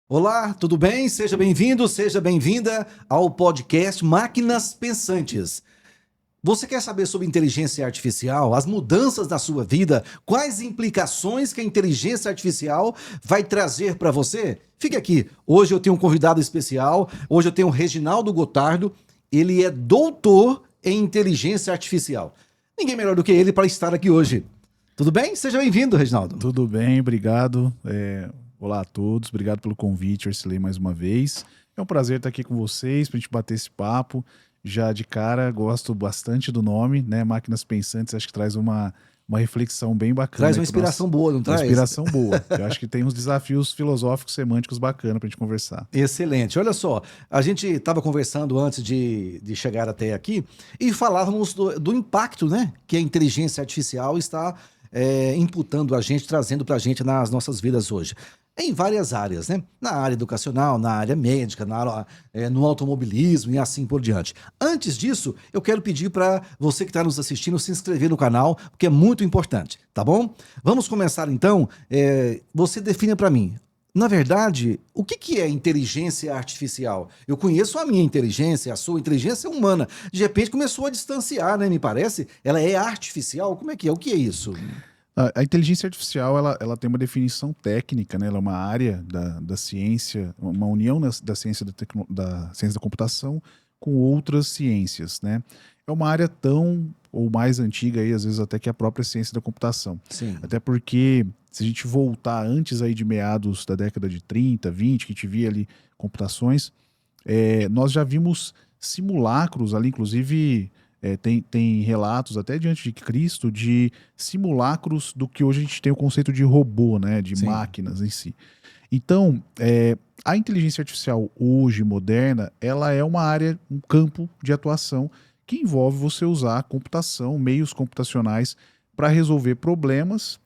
Olá, tudo bem? Seja bem-vindo, seja bem-vinda ao podcast Máquinas Pensantes. Você quer saber sobre inteligência artificial, as mudanças na sua vida, quais implicações que a inteligência artificial vai trazer para você? Fique aqui. Hoje eu tenho um convidado especial. Hoje eu tenho o Reginaldo Gotardo. Ele é doutor em inteligência artificial. Ninguém melhor do que ele para estar aqui hoje. Tudo bem? Seja bem-vindo, Reginaldo. Tudo bem, obrigado. Olá a todos, obrigado pelo convite, Arcilei, mais uma vez. É um prazer estar aqui com vocês para a gente bater esse papo. Já de cara, gosto bastante do nome, né? Máquinas Pensantes, acho que traz uma reflexão bem bacana. Traz uma inspiração boa, não Uma traz? inspiração boa. Eu acho que tem uns desafios filosóficos, semânticos bacanas para a gente conversar. Excelente. Olha só, a gente estava conversando antes de chegar até aqui e falávamos do impacto, né, que a inteligência artificial está imputando a gente, trazendo para a gente nas nossas vidas hoje. Em várias áreas, né? Na área educacional, na área médica, no automobilismo e assim por diante. Antes disso, eu quero pedir para você que está nos assistindo se inscrever no canal, porque é muito importante, tá bom? Vamos começar então. Você define para mim. Na verdade, o que é inteligência artificial? Eu conheço a minha inteligência, a sua inteligência é humana. De repente começou a distanciar, né? Me parece. Ela é artificial? Como é que é? O que é isso? A inteligência artificial, ela tem uma definição técnica, né? Ela é uma área da ciência, uma união da ciência da ciência da computação com outras ciências, né? É uma área tão ou mais antiga aí, às vezes até que a própria ciência da computação. Sim. Até porque, se a gente voltar antes aí de meados da década de 30, 20, que a gente via ali computações, nós já vimos simulacros ali, inclusive tem relatos até diante de Cristo de simulacros do que hoje a gente tem o conceito de robô, né, de Sim. máquinas em si. Então, a inteligência artificial hoje moderna, ela é uma área, um campo de atuação que envolve você usar a computação, meios computacionais para resolver problemas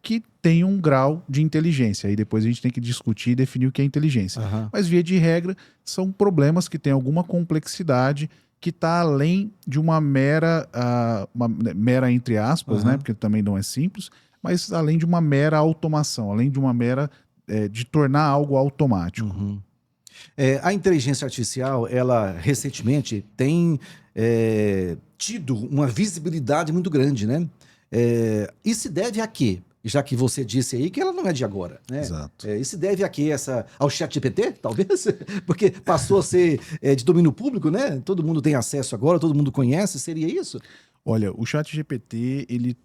que têm um grau de inteligência. Aí depois a gente tem que discutir e definir o que é inteligência. Aham. Mas, via de regra, são problemas que têm alguma complexidade que está além de uma mera entre aspas, né? Aham. Porque também não é simples, mas além de uma mera automação, além de uma mera de tornar algo automático. Uhum. A inteligência artificial, ela recentemente tem tido uma visibilidade muito grande, né? E se deve a quê? Já que você disse aí que ela não é de agora, né? Exato. E se deve a quê? Ao ChatGPT, talvez? Porque passou a ser de domínio público, né? Todo mundo tem acesso agora, todo mundo conhece, seria isso? Olha, o ChatGPT, ele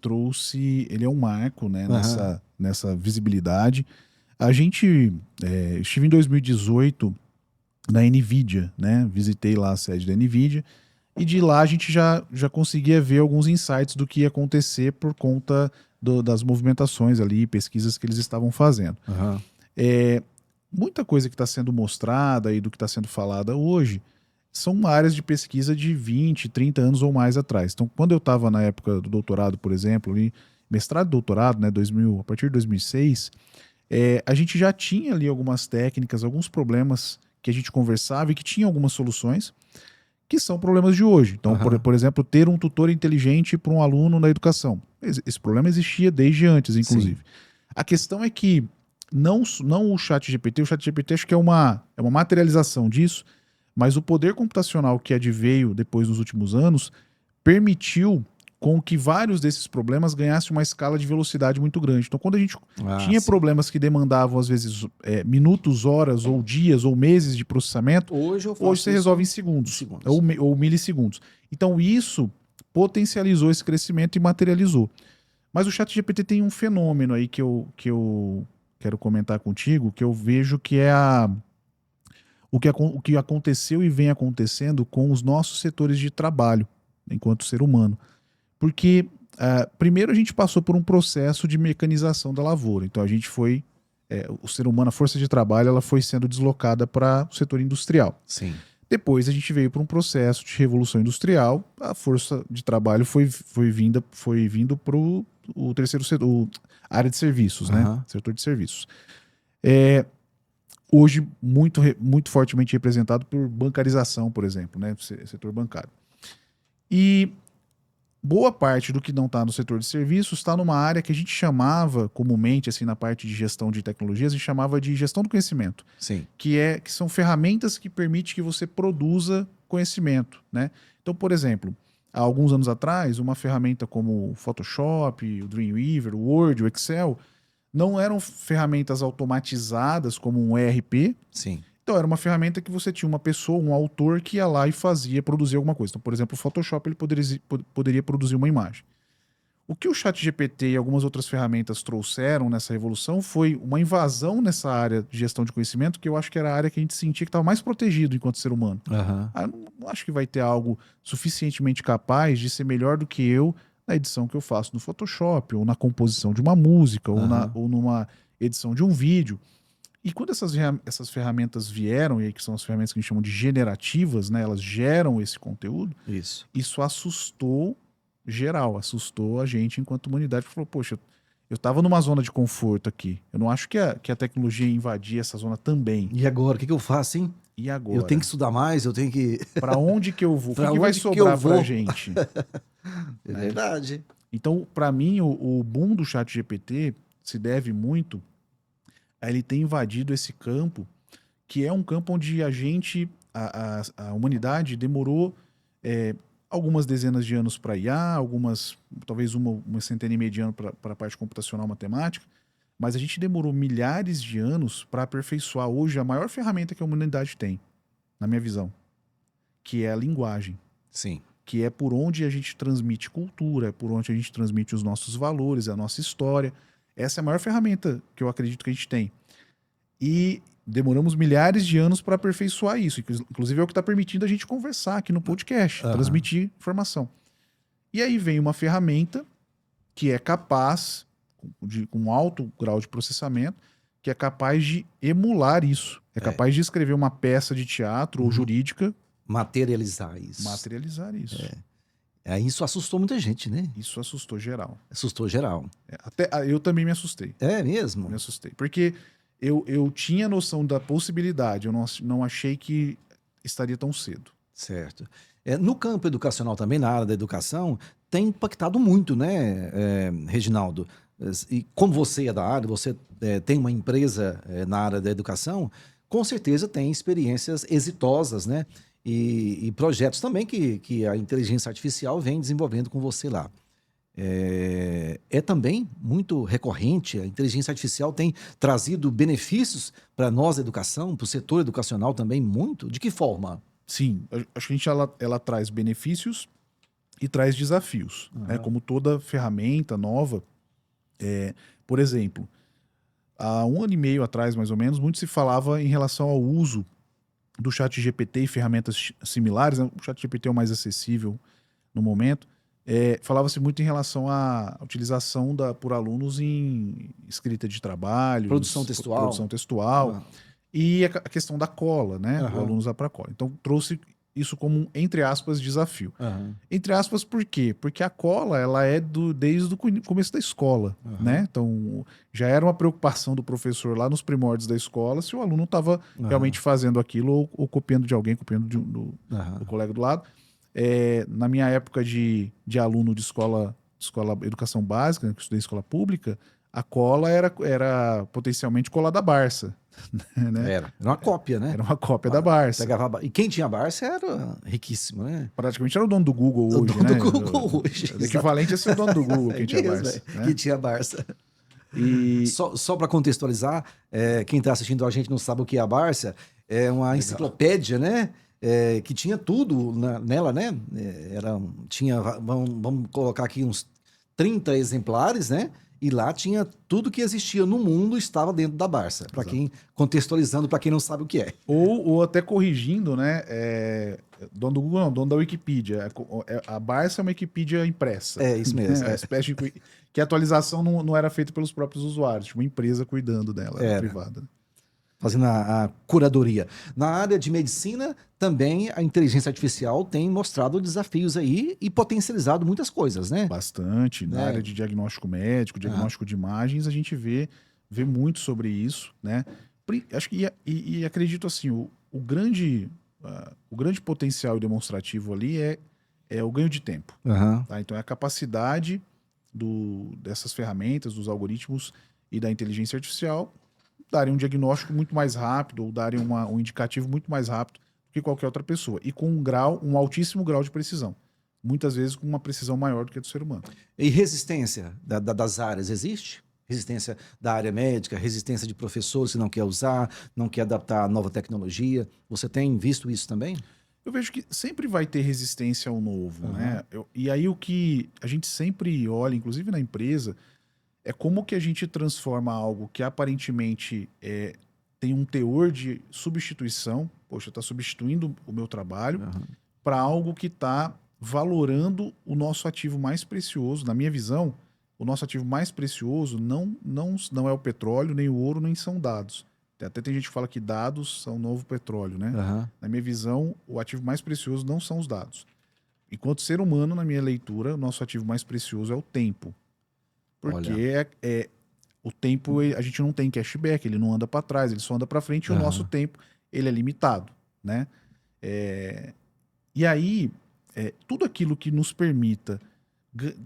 é um marco, né, Aham. nessa visibilidade. A gente, estive em 2018 na NVIDIA, né, visitei lá a sede da NVIDIA, e de lá a gente já conseguia ver alguns insights do que ia acontecer por conta das movimentações ali, pesquisas que eles estavam fazendo. Aham. É, muita coisa que está sendo mostrada e do que está sendo falada hoje são áreas de pesquisa de 20, 30 anos ou mais atrás. Então, quando eu estava na época do doutorado, por exemplo, ali, mestrado e doutorado, né, 2000, a partir de 2006, a gente já tinha ali algumas técnicas, alguns problemas que a gente conversava e que tinha algumas soluções, que são problemas de hoje. Então, Aham. por exemplo, ter um tutor inteligente para um aluno na educação. Esse problema existia desde antes, Sim. inclusive. A questão é que não o o chat GPT acho que é uma materialização disso, mas o poder computacional que adveio depois nos últimos anos permitiu com que vários desses problemas ganhassem uma escala de velocidade muito grande. Então, quando a gente Ah, tinha sim. problemas que demandavam, às vezes, minutos, horas, ou dias, ou meses de processamento, Hoje eu hoje faço você resolve em isso em segundos, segundos. ou milissegundos. Então, isso potencializou esse crescimento e materializou. Mas o ChatGPT tem um fenômeno aí que eu quero comentar contigo, que eu vejo que é o que aconteceu e vem acontecendo com os nossos setores de trabalho, enquanto ser humano. Porque, primeiro, a gente passou por um processo de mecanização da lavoura. Então, a gente foi. O ser humano, a força de trabalho, ela foi sendo deslocada para o setor industrial. Sim. Depois, a gente veio para um processo de revolução industrial. A força de trabalho foi vindo para o terceiro setor, a área de serviços, né? Aham. Setor de serviços. É, hoje, muito fortemente representado por bancarização, por exemplo, né? Setor bancário. E boa parte do que não está no setor de serviços está numa área que a gente chamava comumente, assim, na parte de gestão de tecnologias, a gente chamava de gestão do conhecimento, Sim. que são ferramentas que permitem que você produza conhecimento, né? Então, por exemplo, há alguns anos atrás, uma ferramenta como o Photoshop, o Dreamweaver, o Word, o Excel, não eram ferramentas automatizadas como um ERP. Sim. Então, era uma ferramenta que você tinha uma pessoa, um autor, que ia lá e produzia alguma coisa. Então, por exemplo, o Photoshop ele poderia produzir uma imagem. O que o ChatGPT e algumas outras ferramentas trouxeram nessa revolução foi uma invasão nessa área de gestão de conhecimento, que eu acho que era a área que a gente sentia que estava mais protegido enquanto ser humano. Aham. Eu não acho que vai ter algo suficientemente capaz de ser melhor do que eu na edição que eu faço no Photoshop, ou na composição de uma música, ou numa edição de um vídeo. E quando essas ferramentas vieram, e aí que são as ferramentas que a gente chama de generativas, né, elas geram esse conteúdo, isso assustou geral, assustou a gente enquanto humanidade, falou, poxa, eu estava numa zona de conforto aqui, eu não acho que a tecnologia invadia essa zona também. E agora, o que eu faço, hein? E agora? Eu tenho que estudar mais, eu tenho que... Para onde que eu vou? O Pra que vai onde que sobrar eu vou? pra gente? É verdade. Então, para mim, o boom do ChatGPT se deve muito a ele ter invadido esse campo, que é um campo onde a humanidade demorou algumas dezenas de anos para IA, talvez uma centena e meia de anos para a parte computacional matemática, mas a gente demorou milhares de anos para aperfeiçoar hoje a maior ferramenta que a humanidade tem, na minha visão, que é a linguagem. Sim. Que é por onde a gente transmite cultura, é por onde a gente transmite os nossos valores, a nossa história. Essa é a maior ferramenta que eu acredito que a gente tem. E demoramos milhares de anos para aperfeiçoar isso. Inclusive é o que está permitindo a gente conversar aqui no podcast, transmitir informação. E aí vem uma ferramenta que é capaz, com um alto grau de processamento, que é capaz de emular isso. É capaz de escrever uma peça de teatro ou jurídica. Materializar isso. Isso assustou muita gente, né? Isso assustou geral. Assustou geral. Até eu também me assustei. É mesmo? Me assustei. Porque eu tinha noção da possibilidade, eu não achei que estaria tão cedo. Certo. No campo educacional também, na área da educação, tem impactado muito, né, Reginaldo? E como você é da área, você tem uma empresa na área da educação, com certeza tem experiências exitosas, né? E projetos também que a inteligência artificial vem desenvolvendo com você lá. É também muito recorrente, a inteligência artificial tem trazido benefícios para nós da educação, para o setor educacional também muito? De que forma? Sim, acho que ela traz benefícios e traz desafios, né? Como toda ferramenta nova. Por exemplo, há 1 ano e meio atrás, mais ou menos, muito se falava em relação ao uso do ChatGPT e ferramentas similares, né? O ChatGPT é o mais acessível no momento. Falava-se muito em relação à utilização por alunos em escrita de trabalho, Produção textual. E a questão da cola, né? O aluno usar para cola. Então trouxe isso como um, entre aspas, desafio. Entre aspas, por quê? Porque a cola ela é desde o começo da escola, né? Então já era uma preocupação do professor lá nos primórdios da escola se o aluno estava realmente fazendo aquilo ou copiando de alguém, copiando do colega do lado. Na minha época de aluno de escola educação básica, que eu estudei em escola pública, a cola era potencialmente cola da Barça. Né? Era uma cópia, né? Era uma cópia da Barça. E quem tinha Barça era riquíssimo, né? Praticamente era o dono do Google hoje, o dono do Google hoje. O equivalente a ser o dono do Google, quem tinha mesmo, Barça. Né? Quem tinha Barça. E... Só para contextualizar, quem está assistindo a gente não sabe o que é a Barça, é uma enciclopédia, né? Que tinha tudo nela, né? Vamos colocar aqui uns 30 exemplares, né? E lá tinha tudo que existia no mundo estava dentro da Barça. Para quem contextualizando, para quem não sabe o que é. Ou até corrigindo, né? Dono do Google não, dono da Wikipedia. A Barça é uma Wikipedia impressa. É isso mesmo. Espécie de que a atualização não era feita pelos próprios usuários, tinha uma empresa cuidando dela, era privada. Fazendo a curadoria. Na área de medicina, também a inteligência artificial tem mostrado desafios aí e potencializado muitas coisas, né? Bastante. Na área de diagnóstico médico, diagnóstico de imagens, a gente vê muito sobre isso, né? Acho que acredito assim, o grande potencial demonstrativo ali é é o ganho de tempo. Aham. Tá? Então é a capacidade dessas ferramentas, dos algoritmos e da inteligência artificial darem um diagnóstico muito mais rápido ou darem um indicativo muito mais rápido do que qualquer outra pessoa. E com um altíssimo grau de precisão. Muitas vezes com uma precisão maior do que a do ser humano. E resistência das áreas existe? Resistência da área médica, resistência de professores que não quer usar, não quer adaptar a nova tecnologia. Você tem visto isso também? Eu vejo que sempre vai ter resistência ao novo, Aham. né? E aí o que a gente sempre olha, inclusive na empresa, é como que a gente transforma algo que aparentemente tem um teor de substituição, poxa, está substituindo o meu trabalho, Aham. para algo que está valorando o nosso ativo mais precioso. Na minha visão, o nosso ativo mais precioso não é o petróleo, nem o ouro, nem são dados. Até tem gente que fala que dados são o novo petróleo, né? Aham. Na minha visão, o ativo mais precioso não são os dados. Enquanto ser humano, na minha leitura, o nosso ativo mais precioso é o tempo. Porque Olha. o tempo, a gente não tem cashback, ele não anda para trás, ele só anda para frente, e o Aham. nosso tempo, ele é limitado, né? E aí, tudo aquilo que nos permita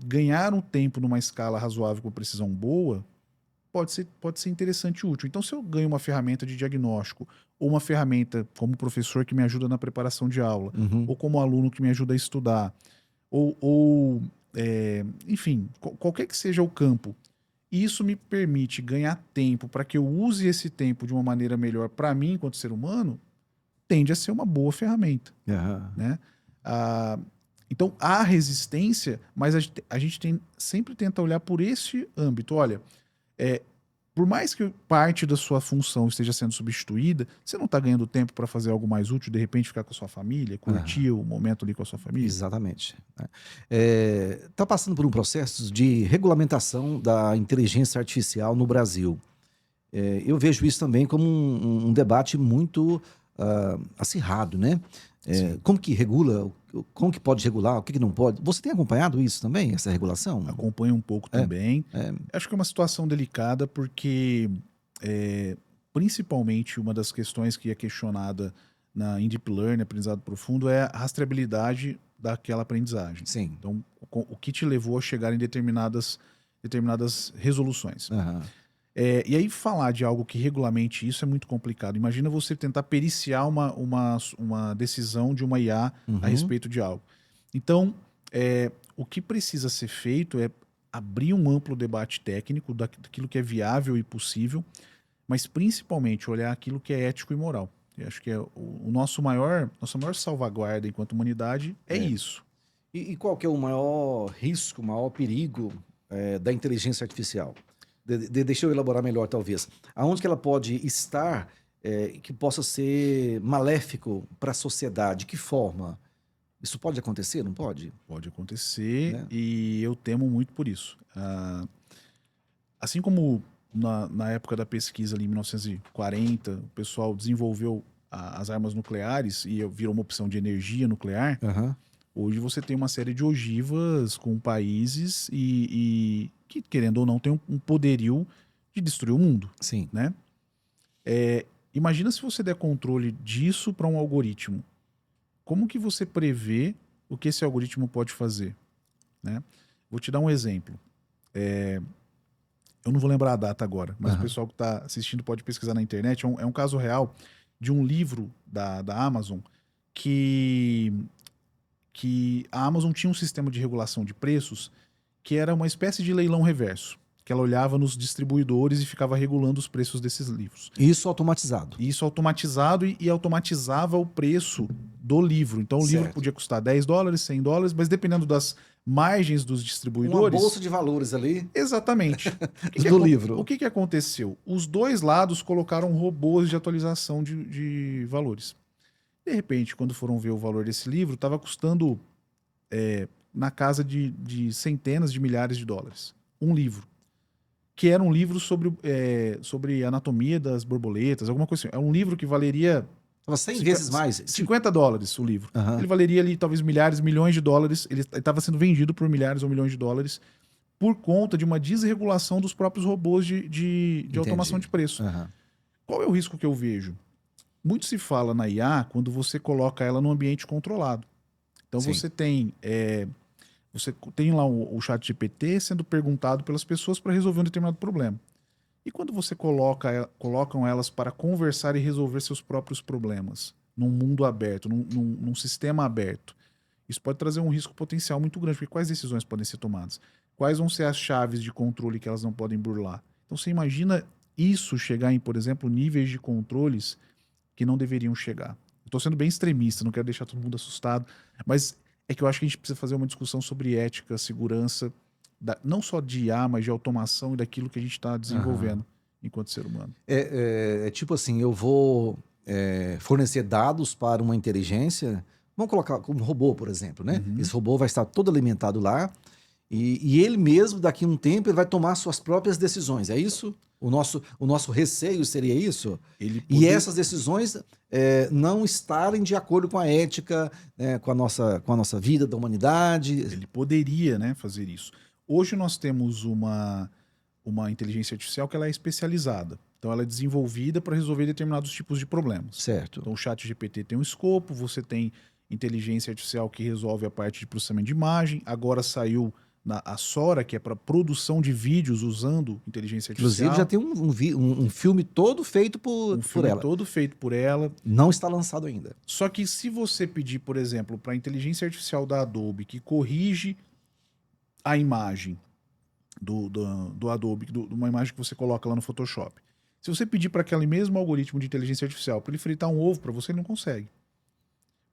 ganhar um tempo numa escala razoável com precisão boa, pode ser interessante e útil. Então, se eu ganho uma ferramenta de diagnóstico, ou uma ferramenta como professor que me ajuda na preparação de aula, Uhum. ou como aluno que me ajuda a estudar, enfim, qualquer que seja o campo, isso me permite ganhar tempo para que eu use esse tempo de uma maneira melhor para mim enquanto ser humano, tende a ser uma boa ferramenta, Aham. né? Então há resistência, mas a gente sempre tenta olhar por esse âmbito. Olha, por mais que parte da sua função esteja sendo substituída, você não está ganhando tempo para fazer algo mais útil, de repente ficar com a sua família, curtir o momento ali com a sua família? Exatamente. Está passando por um processo de regulamentação da inteligência artificial no Brasil. Eu vejo isso também como um debate muito acirrado, né? Como que regula, como que pode regular, o que que não pode? Você tem acompanhado isso também, essa regulação? Acompanho um pouco também. Acho que é uma situação delicada porque, principalmente, uma das questões que é questionada em Deep Learning, aprendizado profundo, é a rastreabilidade daquela aprendizagem. Sim. Então, o que te levou a chegar em determinadas resoluções. Aham. E aí falar de algo que regulamente isso é muito complicado. Imagina você tentar periciar uma decisão de uma IA Uhum. a respeito de algo. Então, o que precisa ser feito é abrir um amplo debate técnico daquilo que é viável e possível, mas principalmente olhar aquilo que é ético e moral. Eu acho que nossa maior salvaguarda enquanto humanidade é isso. E qual que é o maior risco, o maior perigo da inteligência artificial? Deixa eu elaborar melhor, talvez. Aonde que ela pode estar que possa ser maléfico para a sociedade? De que forma? Isso pode acontecer, não pode? Pode acontecer, Né? e eu temo muito por isso. Assim como na época da pesquisa ali em 1940, o pessoal desenvolveu as armas nucleares e virou uma opção de energia nuclear, Aham. hoje você tem uma série de ogivas com países e que, querendo ou não, tem um poderio de destruir o mundo, Sim. né? Imagina se você der controle disso para um algoritmo. Como que você prevê o que esse algoritmo pode fazer, né? Vou te dar um exemplo. Eu não vou lembrar a data agora, mas o pessoal que está assistindo pode pesquisar na internet. É um caso real de um livro da Amazon que a Amazon tinha um sistema de regulação de preços que era uma espécie de leilão reverso, que ela olhava nos distribuidores e ficava regulando os preços desses livros. Isso automatizado. Isso automatizado e automatizava o preço do livro. Então o livro Certo. podia custar $10, $100, mas dependendo das margens dos Uma distribuidores... bolsa de valores ali Exatamente. do livro. O que aconteceu? Os dois lados colocaram robôs de atualização de valores. De repente, quando foram ver o valor desse livro, estava custando na casa de centenas de milhares de dólares. Um livro. Que era um livro sobre anatomia das borboletas, alguma coisa assim. É um livro que valeria... Estava 100 vezes mais. $50 o livro. Aham. Ele valeria ali talvez milhares, milhões de dólares. Ele estava sendo vendido por milhares ou milhões de dólares por conta de uma desregulação dos próprios robôs de automação de preço. Aham. Qual é o risco que eu vejo? Muito se fala na IA quando você coloca ela num ambiente controlado. Então Sim. você tem lá o ChatGPT sendo perguntado pelas pessoas para resolver um determinado problema. E quando você colocam elas para conversar e resolver seus próprios problemas, num mundo aberto, num sistema aberto, isso pode trazer um risco potencial muito grande, porque quais decisões podem ser tomadas? Quais vão ser as chaves de controle que elas não podem burlar? Então você imagina isso chegar em, por exemplo, níveis de controles que não deveriam chegar. Estou sendo bem extremista, não quero deixar todo mundo assustado, mas é que eu acho que a gente precisa fazer uma discussão sobre ética, segurança, não só de IA, mas de automação e daquilo que a gente está desenvolvendo enquanto ser humano. É tipo assim, eu vou fornecer dados para uma inteligência, vamos colocar como robô, por exemplo, né? Uhum. Esse robô vai estar todo alimentado lá e ele mesmo, daqui a um tempo, ele vai tomar suas próprias decisões, é isso? O nosso receio seria isso? E essas decisões não estarem de acordo com a ética, com a nossa vida da humanidade. Ele poderia, né, fazer isso. Hoje nós temos uma inteligência artificial que ela é especializada. Então ela é desenvolvida para resolver determinados tipos de problemas. Certo. Então o ChatGPT tem um escopo, você tem inteligência artificial que resolve a parte de processamento de imagem. Agora saiu a Sora, que é para produção de vídeos usando inteligência artificial. Inclusive já tem um filme todo feito por ela. Todo feito por ela. Não está lançado ainda. Só que se você pedir, por exemplo, para a inteligência artificial da Adobe que corrige a imagem do Adobe, de uma imagem que você coloca lá no Photoshop. Se você pedir para aquele mesmo algoritmo de inteligência artificial para ele fritar um ovo para você, ele não consegue.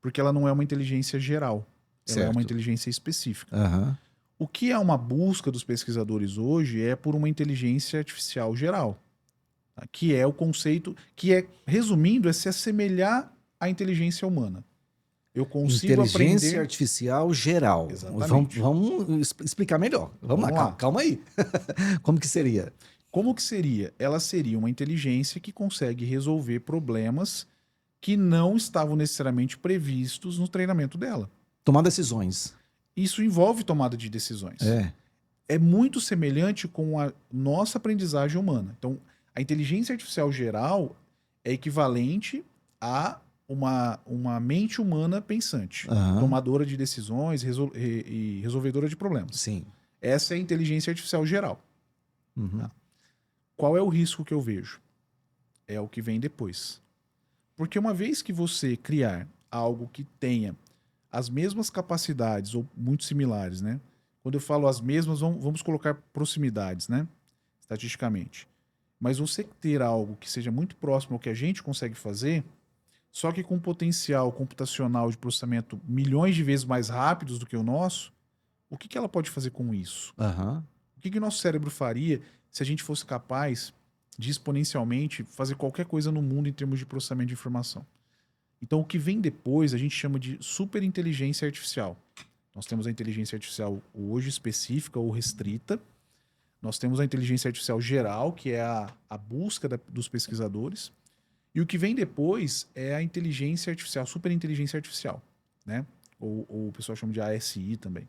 Porque ela não é uma inteligência geral. Ela é uma inteligência específica. Uhum. O que é uma busca dos pesquisadores hoje é por uma inteligência artificial geral. Tá? Que é o conceito, que é, resumindo, é se assemelhar à inteligência humana. Eu consigo inteligência aprender... artificial geral. Exatamente. Vamos explicar melhor. Vamos lá. Calma aí. Como que seria? Como que seria? Ela seria uma inteligência que consegue resolver problemas que não estavam necessariamente previstos no treinamento dela. Tomar decisões. Isso envolve tomada de decisões. É muito semelhante com a nossa aprendizagem humana. Então, a inteligência artificial geral é equivalente a uma mente humana pensante, tomadora de decisões e resolvedora de problemas. Sim. Essa é a inteligência artificial geral. Uhum. Tá? Qual é o risco que eu vejo? É o que vem depois. Porque uma vez que você criar algo que tenha as mesmas capacidades, ou muito similares, né? Quando eu falo as mesmas, vamos colocar proximidades, né? Estatisticamente. Mas você ter algo que seja muito próximo ao que a gente consegue fazer, só que com potencial computacional de processamento milhões de vezes mais rápidos do que o nosso, o que ela pode fazer com isso? O que nosso cérebro faria se a gente fosse capaz de exponencialmente fazer qualquer coisa no mundo em termos de processamento de informação? Então, o que vem depois a gente chama de superinteligência artificial. Nós temos a inteligência artificial hoje específica ou restrita. Nós temos a inteligência artificial geral, que é a busca dos pesquisadores. E o que vem depois é a inteligência artificial, superinteligência artificial, né? Ou o pessoal chama de ASI também.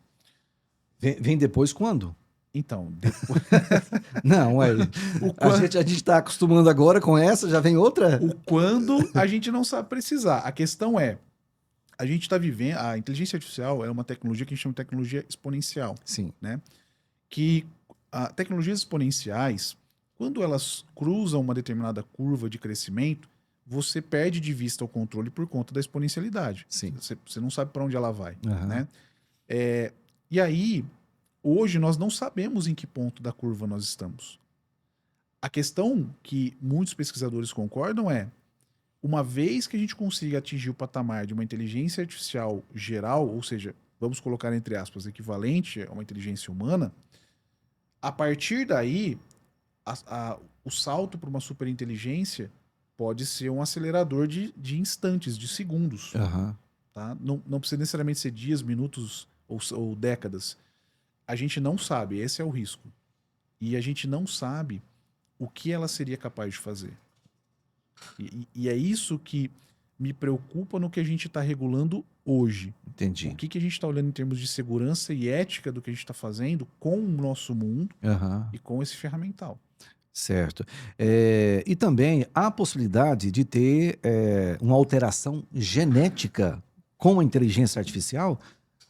Vem depois quando? Então, depois... Não, a gente está acostumando agora com essa, já vem outra? O quando a gente não sabe precisar. A questão é, a gente está vivendo... A inteligência artificial é uma tecnologia que a gente chama de tecnologia exponencial. Sim. Né? Que tecnologias exponenciais, quando elas cruzam uma determinada curva de crescimento, você perde de vista o controle por conta da exponencialidade. Sim. Você não sabe para onde ela vai. Né? E aí... Hoje nós não sabemos em que ponto da curva nós estamos. A questão que muitos pesquisadores concordam é, uma vez que a gente consiga atingir o patamar de uma inteligência artificial geral, ou seja, vamos colocar entre aspas, equivalente a uma inteligência humana, a partir daí, o salto para uma superinteligência pode ser um acelerador de instantes, de segundos. Tá? Não precisa necessariamente ser dias, minutos ou décadas. A gente não sabe, esse é o risco. E a gente não sabe o que ela seria capaz de fazer. E é isso que me preocupa no que a gente está regulando hoje. Entendi. O que a gente está olhando em termos de segurança e ética do que a gente está fazendo com o nosso mundo e com esse ferramental. Certo. E também há a possibilidade de ter uma alteração genética com a inteligência artificial?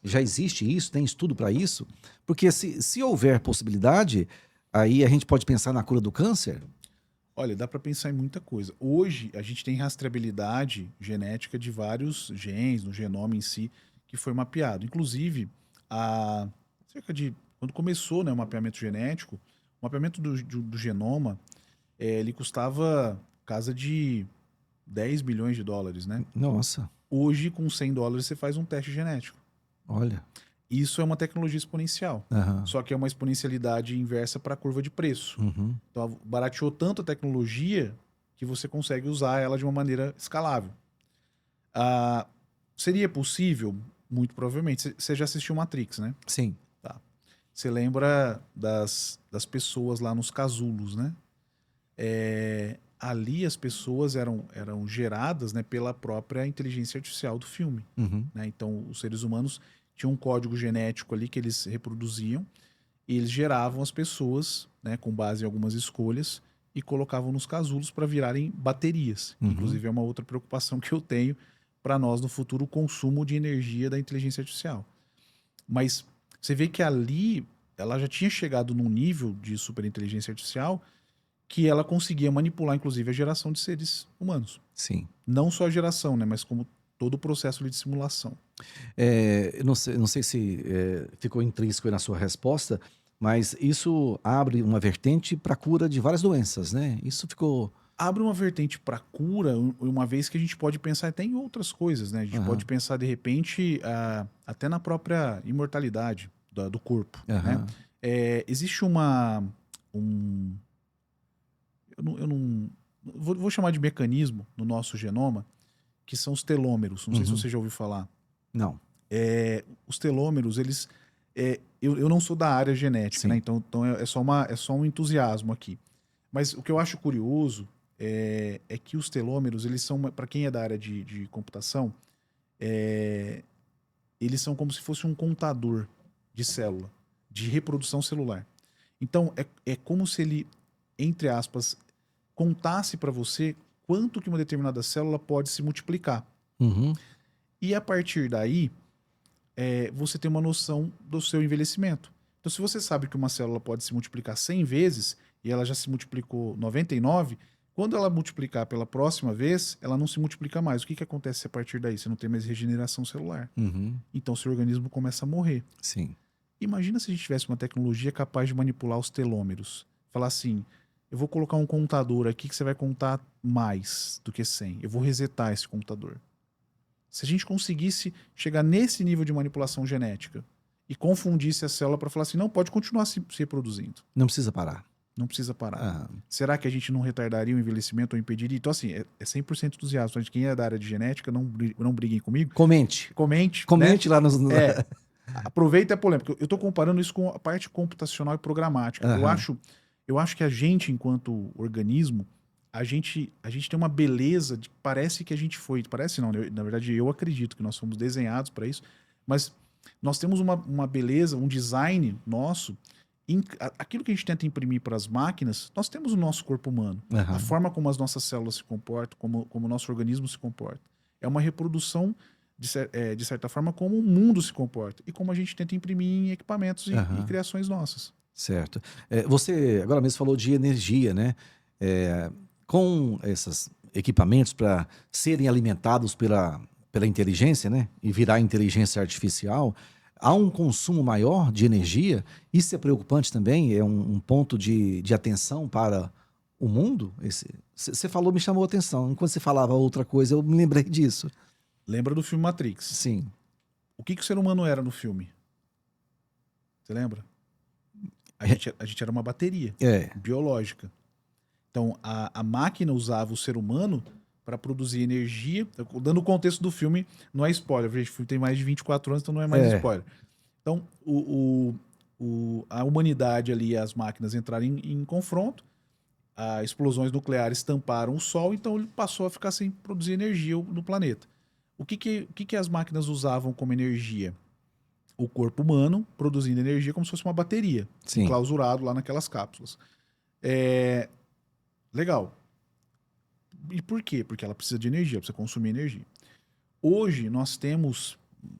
Já existe isso? Tem estudo para isso? Porque se houver possibilidade, aí a gente pode pensar na cura do câncer? Olha, dá para pensar em muita coisa. Hoje, a gente tem rastreabilidade genética de vários genes, no genoma em si, que foi mapeado. Inclusive, há cerca de... Quando começou, né, o mapeamento genético, o mapeamento do genoma, ele custava casa de 10 bilhões de dólares, né? Nossa, Hoje, com 100 dólares, você faz um teste genético. olha. Isso é uma tecnologia exponencial. Aham. Só que é uma exponencialidade inversa para a curva de preço. Uhum. Então, barateou tanto a tecnologia que você consegue usar ela de uma maneira escalável. Ah, seria possível? Muito provavelmente. Você já assistiu Matrix, né? Sim. Tá. Você lembra das pessoas lá nos casulos, né? Ali as pessoas eram geradas, né, pela própria inteligência artificial do filme. Uhum. Né? Então, os seres humanos tinham um código genético ali que eles reproduziam e eles geravam as pessoas, né, com base em algumas escolhas e colocavam nos casulos para virarem baterias. Uhum. Inclusive, é uma outra preocupação que eu tenho para nós no futuro, o consumo de energia da inteligência artificial. Mas você vê que ali ela já tinha chegado num nível de superinteligência artificial que ela conseguia manipular, inclusive, a geração de seres humanos. Sim. Não só a geração, né, mas como todo o processo de simulação. Eu não sei se ficou intrínseco aí na sua resposta, mas isso abre uma vertente para a cura de várias doenças, né? Isso ficou. Abre uma vertente para cura, uma vez que a gente pode pensar até em outras coisas, né? A gente pode Aham. pensar, de repente, até na própria imortalidade do corpo, né? Aham. Existe um... Eu não vou chamar de mecanismo no nosso genoma, que são os telômeros. Não sei se Uhum. você já ouviu falar. Não. Os telômeros, eles... eu não sou da área genética, né? Sim. Então é só um entusiasmo aqui. Mas o que eu acho curioso é que os telômeros, eles são, para quem é da área de computação, eles são como se fosse um contador de célula, de reprodução celular. Então, é como se ele, entre aspas, contasse para você quanto que uma determinada célula pode se multiplicar. Uhum. E a partir daí, você tem uma noção do seu envelhecimento. Então, se você sabe que uma célula pode se multiplicar 100 vezes e ela já se multiplicou 99, quando ela multiplicar pela próxima vez, ela não se multiplica mais. O que acontece a partir daí? Você não tem mais regeneração celular. Uhum. Então, seu organismo começa a morrer. Sim. Imagina se a gente tivesse uma tecnologia capaz de manipular os telômeros. Falar assim, eu vou colocar um contador aqui que você vai contar mais do que 100. Eu vou resetar esse contador. Se a gente conseguisse chegar nesse nível de manipulação genética e confundisse a célula para falar assim, não, pode continuar se reproduzindo. Não precisa parar. Não precisa parar. Ah, Será que a gente não retardaria o envelhecimento ou impediria? Então, assim, é 100% entusiasmo. Quem é da área de genética, não briguem comigo. comente. Comente, né? Comente lá nos. Aproveita a polêmica. Eu estou comparando isso com a parte computacional e programática. Aham. Eu acho que a gente, enquanto organismo, a gente tem uma beleza de parece que a gente foi. Parece não, na verdade eu acredito que nós fomos desenhados para isso, mas nós temos uma beleza, um design nosso. Aquilo que a gente tenta imprimir para as máquinas, nós temos o nosso corpo humano. A Aham. forma como as nossas células se comportam, como o nosso organismo se comporta. É uma reprodução de certa forma, como o mundo se comporta e como a gente tenta imprimir em equipamentos e Aham. criações nossas. Certo. Você agora mesmo falou de energia, né? Com esses equipamentos para serem alimentados pela inteligência, né? E virar inteligência artificial, há um consumo maior de energia. Isso é preocupante também? É um ponto de atenção para o mundo? Você falou, me chamou a atenção. Enquanto você falava outra coisa, eu me lembrei disso. Lembra do filme Matrix? Sim. O que o ser humano era no filme? Você lembra? A gente era uma bateria biológica. Então, a máquina usava o ser humano para produzir energia. Dando o contexto do filme, não é spoiler. O filme tem mais de 24 anos, então não é mais spoiler. Então, a humanidade ali e as máquinas entraram em confronto. As explosões nucleares tamparam o Sol, então ele passou a ficar sem produzir energia no planeta. O que as máquinas usavam como energia? O corpo humano produzindo energia como se fosse uma bateria, Sim. enclausurado lá naquelas cápsulas. Legal. E por quê? Porque ela precisa de energia, precisa consumir energia. Hoje nós temos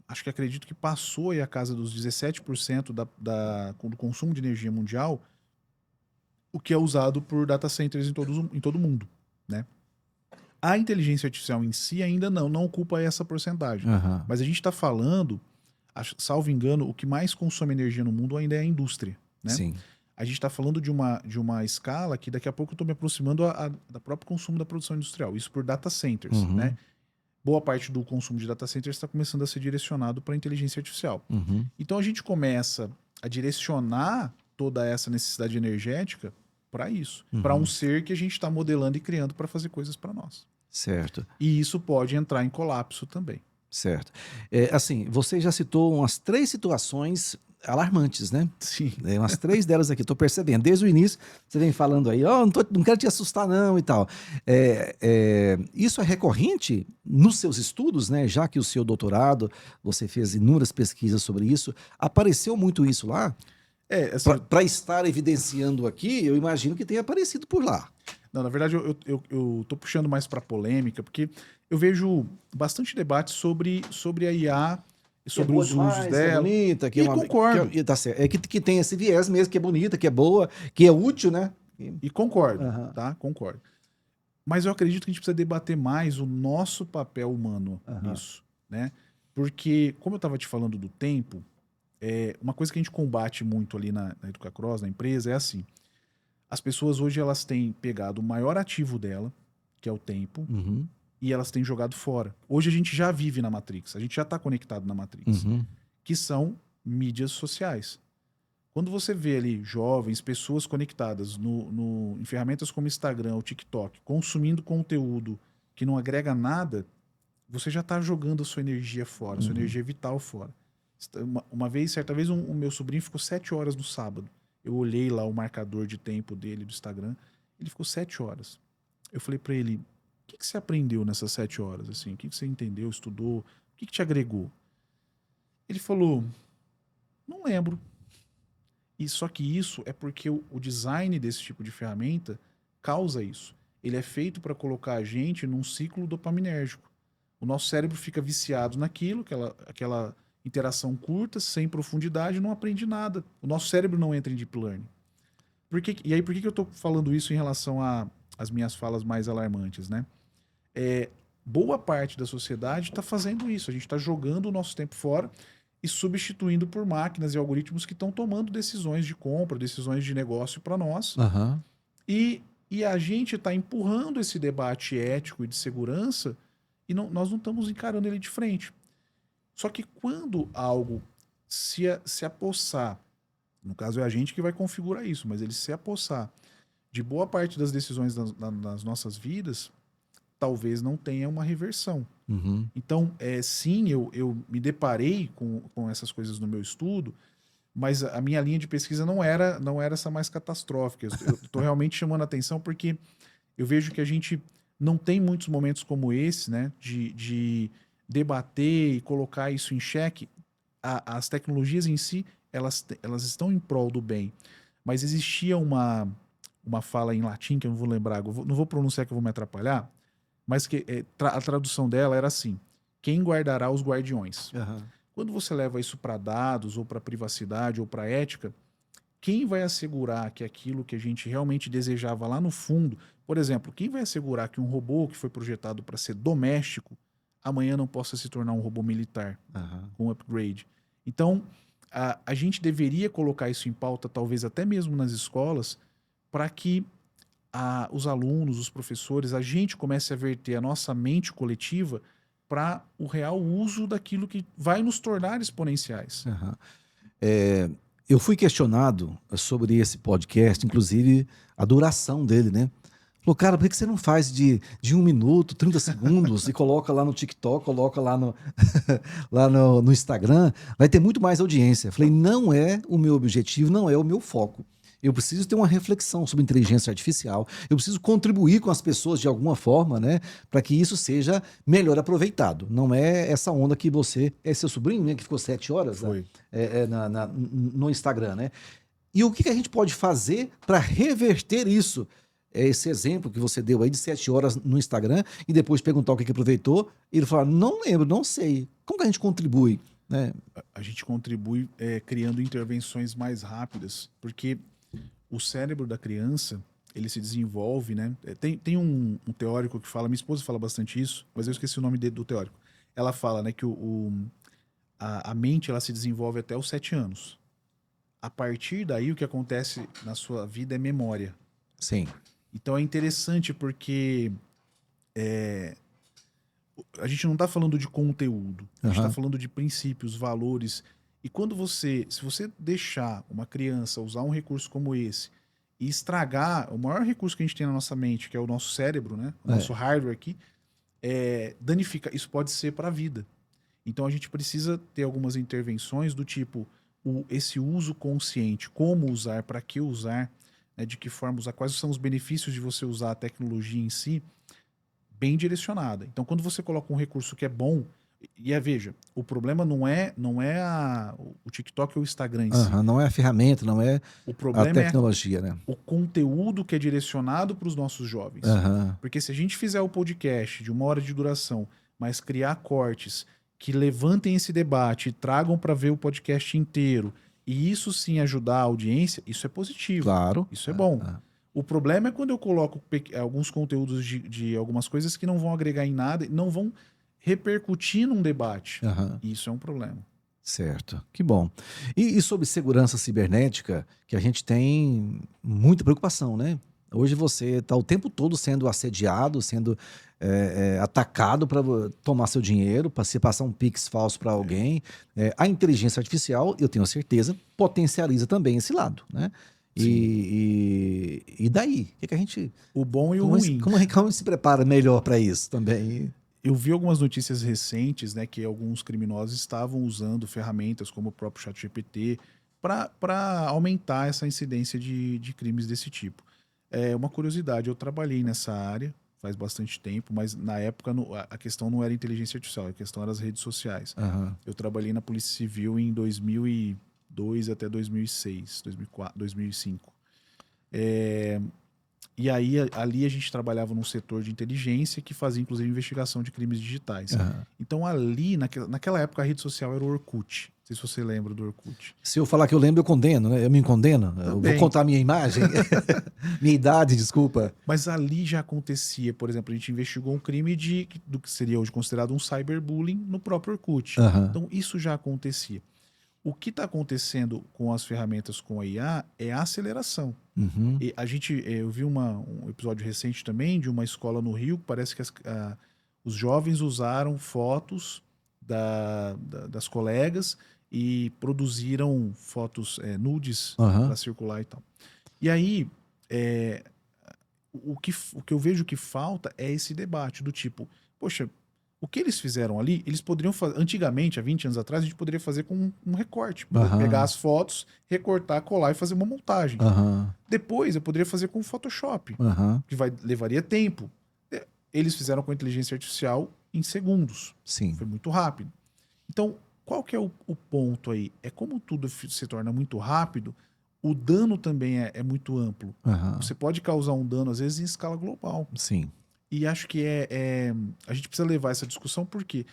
acho que acredito que passou aí a casa dos 17% do consumo de energia mundial, o que é usado por data centers em todo o mundo, né? A inteligência artificial em si ainda não ocupa essa porcentagem. Aham. Mas a gente está falando, salvo engano, o que mais consome energia no mundo ainda é a indústria, né? Sim. A gente está falando de uma escala que daqui a pouco eu estou me aproximando da próprio consumo da produção industrial. Isso por data centers, Uhum. né? Boa parte do consumo de data centers está começando a ser direcionado para a inteligência artificial. Uhum. Então a gente começa a direcionar toda essa necessidade energética para isso, para um ser que a gente está modelando e criando para fazer coisas para nós. Certo. E isso pode entrar em colapso também. Certo. Assim, você já citou umas 3 situações alarmantes, né? Sim. Umas 3 delas aqui, estou percebendo. Desde o início, você vem falando aí, não quero te assustar não e tal. Isso é recorrente nos seus estudos, né? Já que o seu doutorado, você fez inúmeras pesquisas sobre isso. Apareceu muito isso lá? Assim, Para estar evidenciando aqui, eu imagino que tenha aparecido por lá. Não, na verdade, eu tô puxando mais para polêmica, porque eu vejo bastante debate sobre a IA e sobre os usos dela. Que é bonita, que concordo. Tá certo. Que tem esse viés mesmo, que é bonita, que é boa, que é útil, né? E concordo, Uhum. tá? Concordo. Mas eu acredito que a gente precisa debater mais o nosso papel humano nisso, né? Porque, como eu estava te falando do tempo, uma coisa que a gente combate muito ali na Educacross, na empresa, é assim. As pessoas hoje elas têm pegado o maior ativo dela, que é o tempo, e elas têm jogado fora. Hoje a gente já vive na Matrix, a gente já está conectado na Matrix, que são mídias sociais. Quando você vê ali jovens, pessoas conectadas em ferramentas como Instagram ou TikTok, consumindo conteúdo que não agrega nada, você já está jogando a sua energia fora, a sua energia vital fora. Certa vez, o meu sobrinho ficou 7 horas no sábado. Eu olhei lá o marcador de tempo dele do Instagram, ele ficou 7 horas. Eu falei para ele, o que você aprendeu nessas 7 horas? Assim? O que você entendeu, estudou? O que te agregou? Ele falou, não lembro. E só que isso é porque o design desse tipo de ferramenta causa isso. Ele é feito para colocar a gente num ciclo dopaminérgico. O nosso cérebro fica viciado naquilo, aquela interação curta, sem profundidade, não aprende nada. O nosso cérebro não entra em deep learning. Por que eu estou falando isso em relação às minhas falas mais alarmantes, né? Boa parte da sociedade está fazendo isso. A gente está jogando o nosso tempo fora e substituindo por máquinas e algoritmos que estão tomando decisões de compra, decisões de negócio para nós. E a gente está empurrando esse debate ético e de segurança e nós não estamos encarando ele de frente. Só que quando algo se apossar, no caso é a gente que vai configurar isso, mas ele se apossar de boa parte das decisões nas nossas vidas, talvez não tenha uma reversão. Então, sim, eu me deparei com essas coisas no meu estudo, mas a minha linha de pesquisa não era essa mais catastrófica. Eu estou realmente chamando a atenção porque eu vejo que a gente não tem muitos momentos como esse, né, de debater e colocar isso em xeque. As tecnologias em si, elas estão em prol do bem. Mas existia uma fala em latim, que eu não vou lembrar, não vou pronunciar que eu vou me atrapalhar, mas que a tradução dela era assim, quem guardará os guardiões? Quando você leva isso para dados, ou para privacidade, ou para ética, quem vai assegurar que aquilo que a gente realmente desejava lá no fundo, por exemplo, quem vai assegurar que um robô que foi projetado para ser doméstico, amanhã não possa se tornar um robô militar, com upgrade? Então, a gente deveria colocar isso em pauta, talvez até mesmo nas escolas, para que os alunos, os professores, a gente comece a verter a nossa mente coletiva para o real uso daquilo que vai nos tornar exponenciais. Eu fui questionado sobre esse podcast, inclusive a duração dele, né? Falou, cara, por que você não faz de 1 minuto, 30 segundos e coloca lá no TikTok, coloca lá no Instagram? Vai ter muito mais audiência. Falei, não é o meu objetivo, não é o meu foco. Eu preciso ter uma reflexão sobre inteligência artificial. Eu preciso contribuir com as pessoas de alguma forma, né? Para que isso seja melhor aproveitado. Não é essa onda que você... É seu sobrinho, né? Que ficou 7 horas no Instagram, né? E o que a gente pode fazer para reverter isso? esse exemplo que você deu aí de 7 horas no Instagram e depois perguntar o que aproveitou, e ele falar, não lembro, não sei. Como que a gente contribui? Né? A gente contribui criando intervenções mais rápidas, porque o cérebro da criança, ele se desenvolve, né? Tem um teórico que fala, minha esposa fala bastante isso, mas eu esqueci o nome do teórico. Ela fala, né, que a mente ela se desenvolve até os 7 anos. A partir daí, o que acontece na sua vida é memória. Sim. Então é interessante porque a gente não está falando de conteúdo, a gente está falando de princípios, valores. E se você deixar uma criança usar um recurso como esse e estragar o maior recurso que a gente tem na nossa mente, que é o nosso cérebro, né? O nosso hardware aqui, danifica. Isso pode ser para a vida. Então a gente precisa ter algumas intervenções do tipo esse uso consciente, como usar, para que usar, né? De que forma usar, quais são os benefícios de você usar a tecnologia em si, bem direcionada. Então, quando você coloca um recurso que é bom, veja, o problema não é o TikTok ou o Instagram em si. Não é a ferramenta, não é O a problema é tecnologia, né? o conteúdo que é direcionado para os nossos jovens. Porque se a gente fizer o podcast de 1 hora de duração, mas criar cortes que levantem esse debate e tragam para ver o podcast inteiro, e isso sim ajudar a audiência, isso é positivo. Claro. Isso é bom. O problema é quando eu coloco alguns conteúdos de algumas coisas que não vão agregar em nada, não vão repercutir num debate. Isso é um problema. Certo, que bom. E sobre segurança cibernética, que a gente tem muita preocupação, né? Hoje você está o tempo todo sendo assediado, sendo atacado para tomar seu dinheiro, para se passar um Pix falso para alguém. A inteligência artificial, eu tenho certeza, potencializa também esse lado, né? E daí? O que a gente. O bom e o ruim. Como a gente se prepara melhor para isso também? Eu vi algumas notícias recentes, né, que alguns criminosos estavam usando ferramentas como o próprio ChatGPT para aumentar essa incidência de crimes desse tipo. É uma curiosidade, eu trabalhei nessa área faz bastante tempo, mas na época a questão não era inteligência artificial, a questão era as redes sociais. Eu trabalhei na Polícia Civil em 2002 até 2006, 2004, 2005. E aí, ali a gente trabalhava num setor de inteligência que fazia, inclusive, investigação de crimes digitais. Então, ali, naquela época, a rede social era o Orkut. Não sei se você lembra do Orkut. Se eu falar que eu lembro, eu condeno, né? Eu me condeno. Eu vou contar minha imagem, minha idade, desculpa. Mas ali já acontecia, por exemplo, a gente investigou um crime do que seria hoje considerado um cyberbullying no próprio Orkut. Então, isso já acontecia. O que está acontecendo com as ferramentas com a IA é a aceleração. E eu vi um episódio recente também de uma escola no Rio, que parece que os jovens usaram fotos das colegas e produziram fotos nudes para circular e tal. E aí, o que eu vejo que falta é esse debate do tipo, poxa, o que eles fizeram ali, eles poderiam fazer. Antigamente, há 20 anos atrás, a gente poderia fazer com um recorte. Pegar as fotos, recortar, colar e fazer uma montagem. Depois, eu poderia fazer com Photoshop, que levaria tempo. Eles fizeram com inteligência artificial em segundos. Sim. Foi muito rápido. Então, qual que é o ponto aí? É como tudo se torna muito rápido, o dano também é muito amplo. Você pode causar um dano, às vezes, em escala global. Sim. E acho que a gente precisa levar essa discussão porque,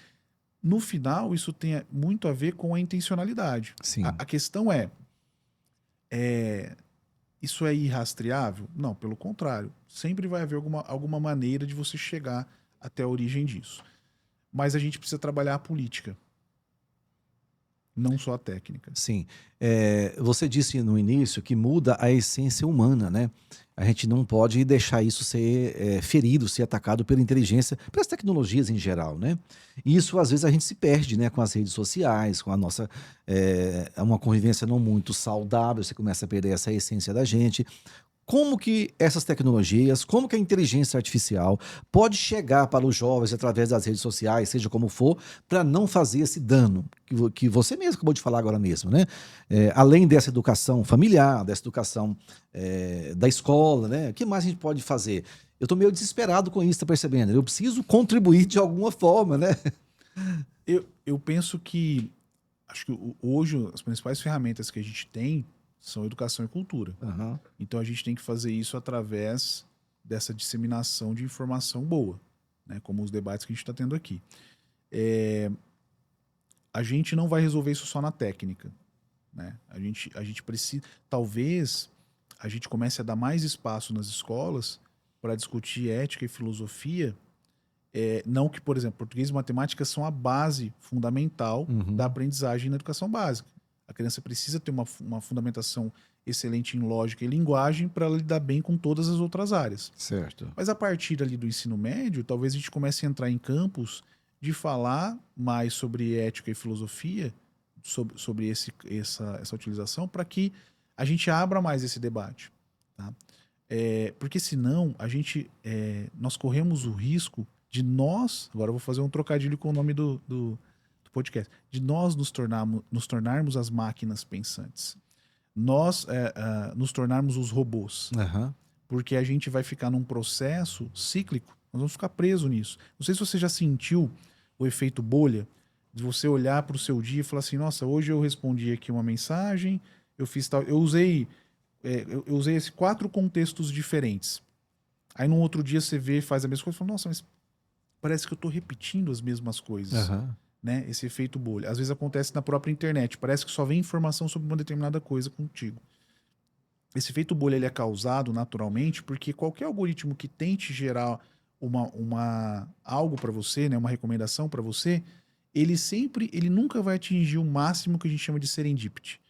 no final, isso tem muito a ver com a intencionalidade. Sim. A questão isso é irrastreável? Não, pelo contrário. Sempre vai haver alguma maneira de você chegar até a origem disso. Mas a gente precisa trabalhar a política, não só a técnica. Sim. Você disse no início que muda a essência humana, né? A gente não pode deixar isso ser ferido, ser atacado pela inteligência, pelas tecnologias em geral, né? E isso, às vezes, a gente se perde, né? Com as redes sociais, com a nossa... uma convivência não muito saudável, você começa a perder essa essência da gente. Como que essas tecnologias, como que a inteligência artificial pode chegar para os jovens através das redes sociais, seja como for, para não fazer esse dano que você mesmo acabou de falar agora mesmo, né? Além dessa educação familiar, dessa educação da escola, né? O que mais a gente pode fazer? Eu estou meio desesperado com isso, tá percebendo? Eu preciso contribuir de alguma forma, né? Eu penso que, acho que hoje as principais ferramentas que a gente tem são educação e cultura. Então a gente tem que fazer isso através dessa disseminação de informação boa, né? Como os debates que a gente está tendo aqui. A gente não vai resolver isso só na técnica, né? A gente precisa... Talvez a gente comece a dar mais espaço nas escolas para discutir ética e filosofia. Não que, por exemplo, português e matemática são a base fundamental da aprendizagem na educação básica. A criança precisa ter uma fundamentação excelente em lógica e linguagem para ela lidar bem com todas as outras áreas. Certo. Mas a partir ali do ensino médio, talvez a gente comece a entrar em campos de falar mais sobre ética e filosofia, sobre essa utilização, para que a gente abra mais esse debate. Tá? Porque senão nós corremos o risco de agora eu vou fazer um trocadilho com o nome do podcast, de nós nos tornarmos as máquinas pensantes. Nós nos tornarmos os robôs. Porque a gente vai ficar num processo cíclico, nós vamos ficar presos nisso. Não sei se você já sentiu o efeito bolha, de você olhar para o seu dia e falar assim, nossa, hoje eu respondi aqui uma mensagem, eu fiz tal... Eu usei esses 4 contextos diferentes. Aí num outro dia você vê e faz a mesma coisa e fala, nossa, mas parece que eu estou repetindo as mesmas coisas. Né? Esse efeito bolha. Às vezes acontece na própria internet. Parece que só vem informação sobre uma determinada coisa contigo. Esse efeito bolha ele é causado naturalmente porque qualquer algoritmo que tente gerar algo para você, né, uma recomendação para você, ele nunca vai atingir o máximo que a gente chama de serendipity.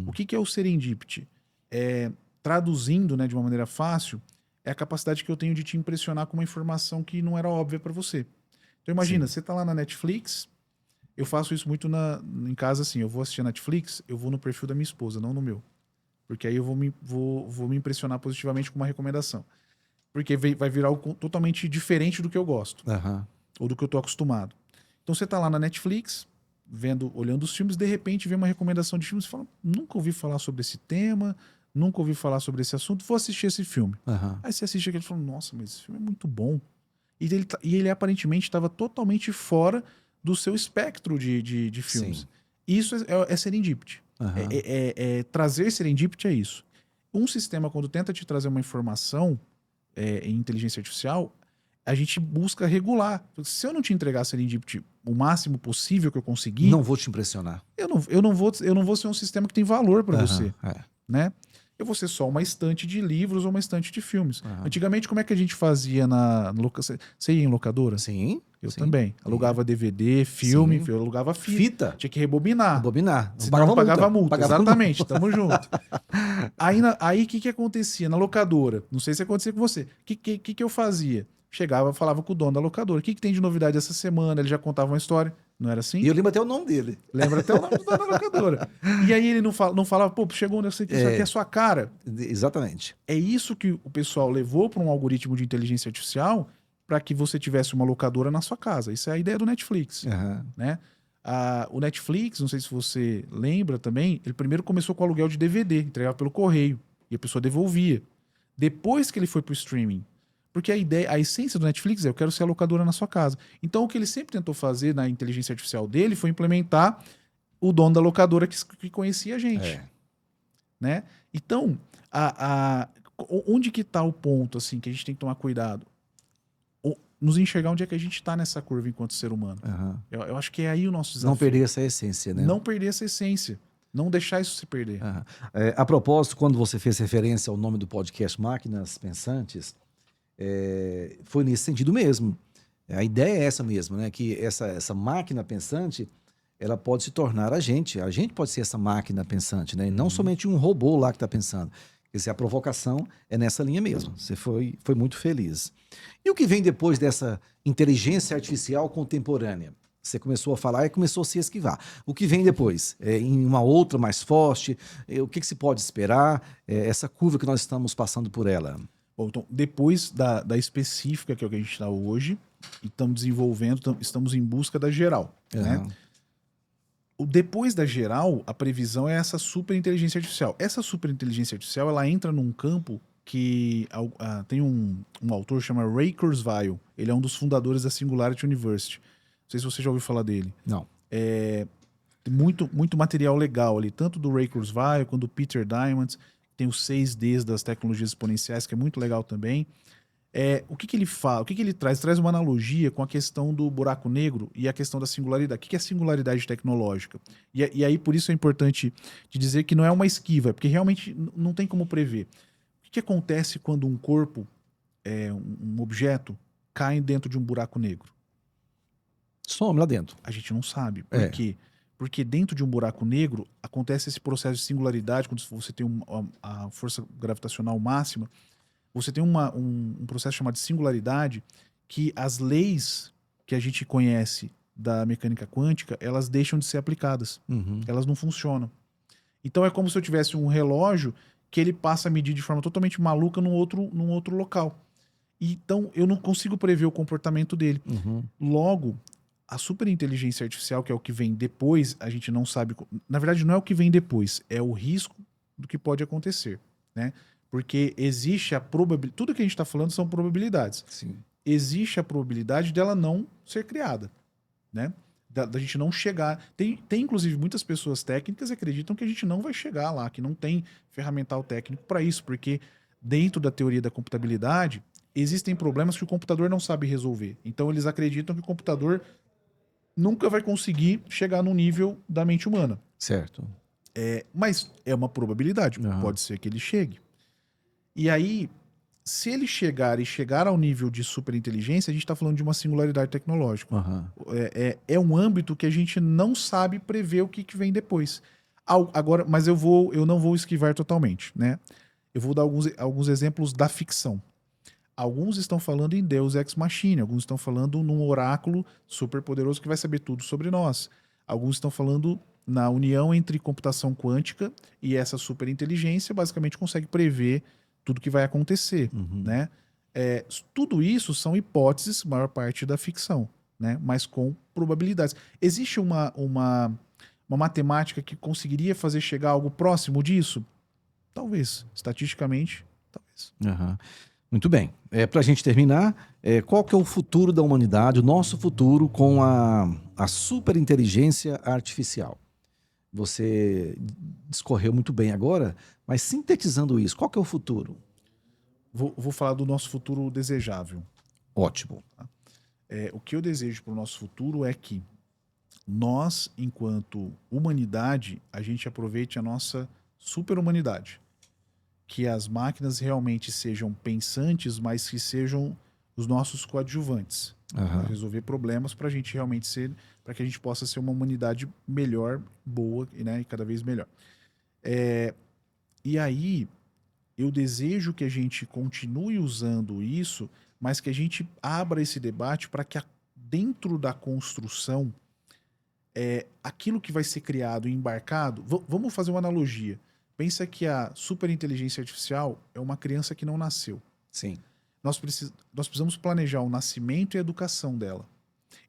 O que é o serendipity? Traduzindo, né, de uma maneira fácil, é a capacidade que eu tenho de te impressionar com uma informação que não era óbvia para você. Então imagina, você está lá na Netflix. Eu faço isso muito em casa, assim, eu vou assistir a Netflix, eu vou no perfil da minha esposa, não no meu. Porque aí eu vou me impressionar positivamente com uma recomendação. Porque vai virar algo totalmente diferente do que eu gosto. Ou do que eu tô acostumado. Então você tá lá na Netflix, olhando os filmes, de repente vem uma recomendação de filmes e fala, nunca ouvi falar sobre esse tema, nunca ouvi falar sobre esse assunto, vou assistir esse filme. Aí você assiste aquele e fala, nossa, mas esse filme é muito bom. E ele aparentemente estava totalmente fora do seu espectro de filmes. Sim. Isso é serendipity. Trazer serendipity é isso. Um sistema, quando tenta te trazer uma informação em inteligência artificial, a gente busca regular. Se eu não te entregar serendipity o máximo possível que eu conseguir... Não vou te impressionar. Eu não vou ser um sistema que tem valor para você. Né? Eu vou ser só uma estante de livros ou uma estante de filmes. Antigamente, como é que a gente fazia na locadora? Você ia em locadora? Sim. Eu também. Alugava DVD, filme, eu alugava fita. Tinha que rebobinar. Senão não pagava multa. Exatamente, tamo junto. Aí o que acontecia na locadora? Não sei se acontecia com você. O que eu fazia? Chegava, falava com o dono da locadora. O que tem de novidade essa semana? Ele já contava uma história. Não era assim? E eu lembro até o nome dele. Lembra até o nome do dono da locadora. E aí ele não falava, pô, chegou onde eu sei que isso aqui é a sua cara. Exatamente. É isso que o pessoal levou para um algoritmo de inteligência artificial para que você tivesse uma locadora na sua casa. Isso é a ideia do Netflix. Né? O Netflix, não sei se você lembra também, ele primeiro começou com o aluguel de DVD, entregava pelo correio, e a pessoa devolvia. Depois que ele foi para o streaming. Porque a essência do Netflix eu quero ser a locadora na sua casa. Então o que ele sempre tentou fazer na inteligência artificial dele foi implementar o dono da locadora que conhecia a gente. Né? Então, onde que está o ponto assim, que a gente tem que tomar cuidado? Nos enxergar onde é que a gente está nessa curva enquanto ser humano. Eu acho que é aí o nosso desafio. Não perder essa essência, né? Não perder essa essência. Não deixar isso se perder. A propósito, quando você fez referência ao nome do podcast Máquinas Pensantes, foi nesse sentido mesmo. A ideia é essa mesmo, né? Que essa máquina pensante, ela pode se tornar a gente pode ser essa máquina pensante, né? E não somente um robô lá que está pensando. Quer dizer, a provocação é nessa linha mesmo. Você foi muito feliz. E o que vem depois dessa inteligência artificial contemporânea? Você começou a falar e começou a se esquivar. O que vem depois? Em uma outra mais forte? O que se pode esperar? Essa curva que nós estamos passando por ela. Bom, então, depois da específica, que é o que a gente está hoje, e estamos desenvolvendo, estamos em busca da geral. Né? Depois da geral, a previsão é essa superinteligência artificial. Essa superinteligência artificial, ela entra num campo que tem um autor que chama Ray Kurzweil. Ele é um dos fundadores da Singularity University. Não sei se você já ouviu falar dele. Não. Tem muito material legal ali, tanto do Ray Kurzweil quanto do Peter Diamandis. Tem os 6Ds das tecnologias exponenciais, que é muito legal também. O que ele fala? O que ele traz? Traz uma analogia com a questão do buraco negro e a questão da singularidade. O que é singularidade tecnológica? E aí, por isso é importante de dizer que não é uma esquiva, porque realmente não tem como prever. O que acontece quando um corpo, um objeto, cai dentro de um buraco negro? Some lá dentro. A gente não sabe. Por quê? Porque dentro de um buraco negro acontece esse processo de singularidade, quando você tem a força gravitacional máxima, você tem um processo chamado de singularidade, que as leis que a gente conhece da mecânica quântica, elas deixam de ser aplicadas. Uhum. Elas não funcionam. Então é como se eu tivesse um relógio que ele passa a medir de forma totalmente maluca num outro local. Então eu não consigo prever o comportamento dele. Uhum. Logo, a superinteligência artificial, que é o que vem depois, a gente não sabe. Na verdade, não é o que vem depois, é o risco do que pode acontecer, né? Porque existe a probabilidade. Tudo que a gente está falando são probabilidades. Sim. Existe a probabilidade dela não ser criada, né? Da gente não chegar. Tem inclusive, muitas pessoas técnicas que acreditam que a gente não vai chegar lá, que não tem ferramental técnico para isso, porque dentro da teoria da computabilidade existem problemas que o computador não sabe resolver. Então, eles acreditam que o computador nunca vai conseguir chegar no nível da mente humana. Certo. Mas é uma probabilidade. Uhum. Pode ser que ele chegue. E aí, se ele chegar ao nível de superinteligência, a gente está falando de uma singularidade tecnológica. Uhum. É um âmbito que a gente não sabe prever o que vem depois. Agora, mas eu não vou esquivar totalmente, né? Eu vou dar alguns exemplos da ficção. Alguns estão falando em Deus Ex Machina, alguns estão falando num oráculo super poderoso que vai saber tudo sobre nós. Alguns estão falando na união entre computação quântica e essa superinteligência, basicamente consegue prever tudo que vai acontecer, né? Tudo isso são hipóteses, maior parte da ficção, né? Mas com probabilidades. Existe uma matemática que conseguiria fazer chegar algo próximo disso? Talvez. Estatisticamente, talvez. Uhum. Muito bem. Para a gente terminar, qual que é o futuro da humanidade, o nosso futuro com a superinteligência artificial? Você discorreu muito bem agora, mas sintetizando isso, qual que é o futuro? Vou falar do nosso futuro desejável. Ótimo. O que eu desejo para o nosso futuro é que nós, enquanto humanidade, a gente aproveite a nossa super-humanidade. Que as máquinas realmente sejam pensantes, mas que sejam os nossos coadjuvantes. Para resolver problemas, para a gente realmente ser, para que a gente possa ser uma humanidade melhor, boa, né, e cada vez melhor. E aí, eu desejo que a gente continue usando isso, mas que a gente abra esse debate para que dentro da construção, aquilo que vai ser criado e embarcado, vamos fazer uma analogia. Pensa que a superinteligência artificial é uma criança que não nasceu. Sim. Nós precisamos planejar o nascimento e a educação dela.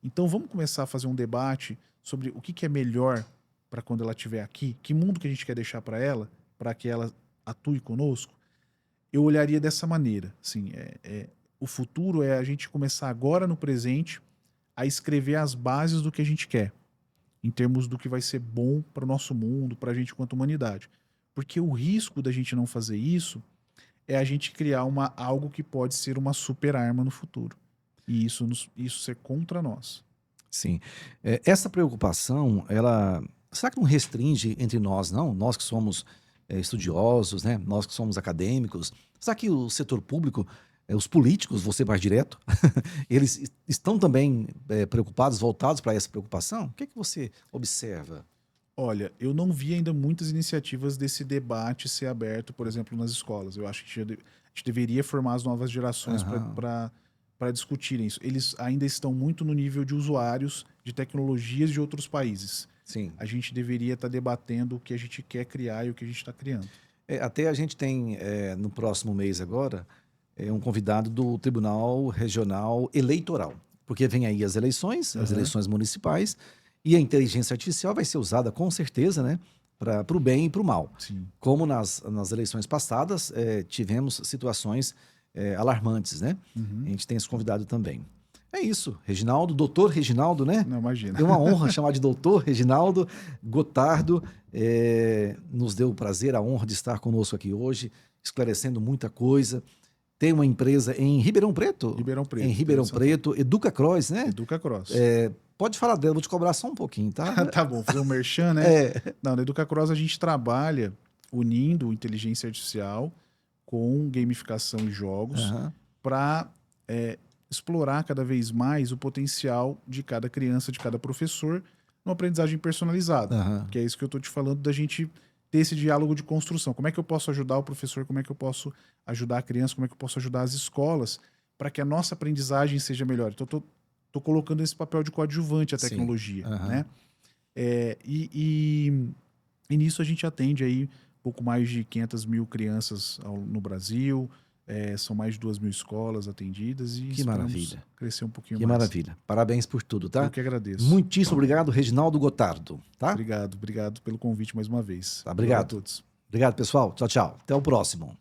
Então vamos começar a fazer um debate sobre o que é melhor para quando ela estiver aqui, que mundo que a gente quer deixar para ela, para que ela atue conosco. Eu olharia dessa maneira. Assim, o futuro é a gente começar agora no presente a escrever as bases do que a gente quer, em termos do que vai ser bom para o nosso mundo, para a gente enquanto humanidade. Porque o risco da gente não fazer isso é a gente criar algo que pode ser uma super arma no futuro. E isso ser contra nós. Sim. Essa preocupação, será que não restringe entre nós, não? Nós que somos estudiosos, né? Nós que somos acadêmicos. Será que o setor público, os políticos, você mais direto, eles estão também preocupados, voltados para essa preocupação? O que é que você observa? Olha, eu não vi ainda muitas iniciativas desse debate ser aberto, por exemplo, nas escolas. Eu acho que a gente deveria formar as novas gerações para discutirem isso. Eles ainda estão muito no nível de usuários de tecnologias de outros países. Sim. A gente deveria estar debatendo o que a gente quer criar e o que a gente está criando. Até a gente tem, no próximo mês agora, um convidado do Tribunal Regional Eleitoral. Porque vem aí as eleições municipais, e a inteligência artificial vai ser usada com certeza, né, para o bem e para o mal. Sim. Como nas eleições passadas, tivemos situações alarmantes, né? A gente tem esse convidado também. É isso, Reginaldo, doutor Reginaldo, né? Não, imagina. É uma honra chamar de doutor Reginaldo Gotardo. Nos deu o prazer, a honra de estar conosco aqui hoje, esclarecendo muita coisa. tem uma empresa em Ribeirão Preto? Ribeirão Preto. Em Ribeirão Preto, Educa Cross, né? Educa Cross. Pode falar dela, vou te cobrar só um pouquinho, tá? Tá bom, fazer um merchan, né? É. Não, na Educa Cross a gente trabalha unindo inteligência artificial com gamificação e jogos Aham. para explorar cada vez mais o potencial de cada criança, de cada professor, numa aprendizagem personalizada. Aham. Que é isso que eu estou te falando, da gente ter esse diálogo de construção. Como é que eu posso ajudar o professor? Como é que eu posso ajudar a criança? Como é que eu posso ajudar as escolas para que a nossa aprendizagem seja melhor? Então, estou colocando esse papel de coadjuvante à Sim. tecnologia, Aham. né? E nisso a gente atende aí pouco mais de 500 mil crianças no Brasil, são mais de 2.000 escolas atendidas e Que esperamos maravilha. crescer um pouquinho Que mais. maravilha. Parabéns por tudo, tá? Eu que agradeço. Muitíssimo obrigado, Reginaldo Gotardo, tá? Obrigado pelo convite mais uma vez. Tá, obrigado. A todos. Obrigado, pessoal. Tchau, tchau. Até o próximo.